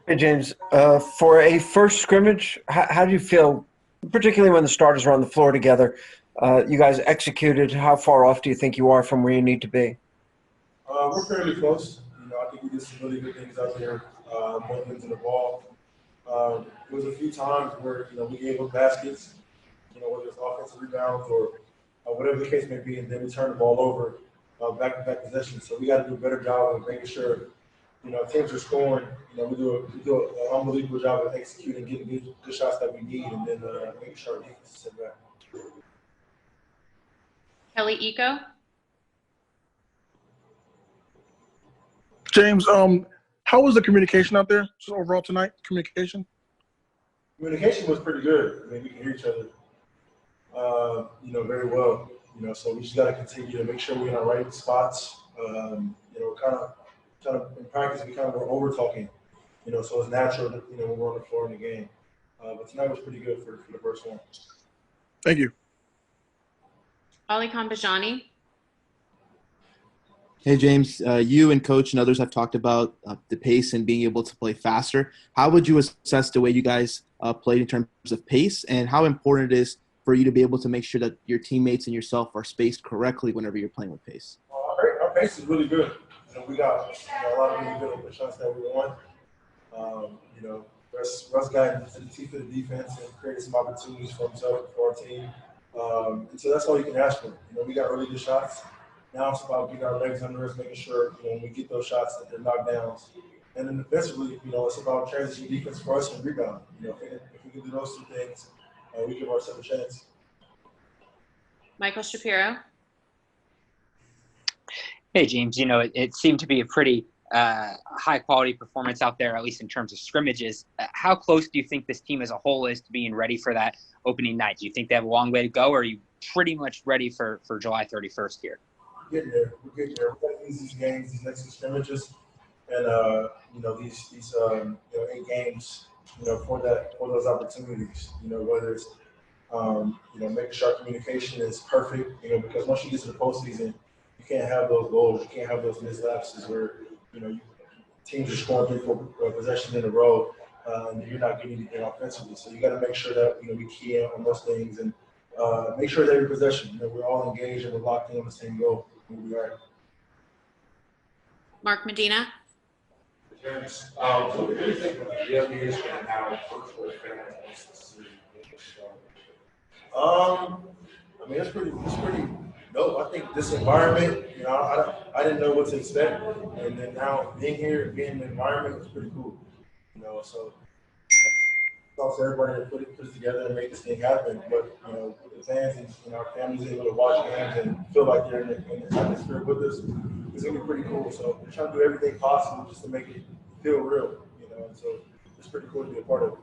Hey, James, for a first scrimmage, how do you feel, particularly when the starters are on the floor together? You guys executed. How far off do you think you are from where you need to be? We're fairly close. I think we did some really good things out there, both ends of the ball. There was a few times where we gave up baskets, whether it's offensive rebounds or whatever the case may be, and then we turned the ball over back-to-back possessions. So we got to do a better job of making sure teams are scoring. We do an unbelievable job of executing, getting good shots that we need, and then making sure our defense is set back. Kelly Eco. James, how was the communication out there just overall tonight? Communication? Communication was pretty good. I mean, we can hear each other, very well. So we just got to continue to make sure we're in our right spots. Kind of in practice, we kind of were over talking. So it's natural that when we're on the floor in the game. But tonight was pretty good for the first one. Thank you. Ali Kambajani. Hey, James, you and coach and others have talked about the pace and being able to play faster. How would you assess the way you guys played in terms of pace, and how important it is for you to be able to make sure that your teammates and yourself are spaced correctly whenever you're playing with pace? Our pace is really good. We got a lot of really good open shots that we won. Russ got into the teeth of the defense and created some opportunities for himself, for our team. And so that's all you can ask for. We got really good shots. Now it's about getting our legs under us, making sure when we get those shots that they're knockdowns. And then defensively, it's about transition defense for us and rebound. If we can do those two things, we give ourselves a chance. Michael Shapiro. Hey, James, it seemed to be a pretty high-quality performance out there, at least in terms of scrimmages. How close do you think this team as a whole is to being ready for that opening night? Do you think they have a long way to go, or are you pretty much ready for July 31st here? We're getting there. We're getting there. We're going to use these games, these next two scrimmages, and these 8 games, for those opportunities. Whether it's making sure our communication is perfect. Because once you get to the postseason, you can't have those goals. You can't have those missed lapses where teams are scoring 3-4 possessions in a row, and you're not getting anything offensively. So you got to make sure that we key in on those things and make sure that every possession, we're all engaged and we're locked in on the same goal. Mark Medina. James, what do you think of the NBA is going to have virtual fans? It's pretty dope. I think this environment, I didn't know what to expect, and then now being here, being in the environment was pretty cool. So thanks to everybody that put it together and make this thing happen. But the fans and our families able to watch games and feel like they're in the atmosphere with us, it's gonna be pretty cool. So we're trying to do everything possible just to make it feel real. And so it's pretty cool to be a part of it.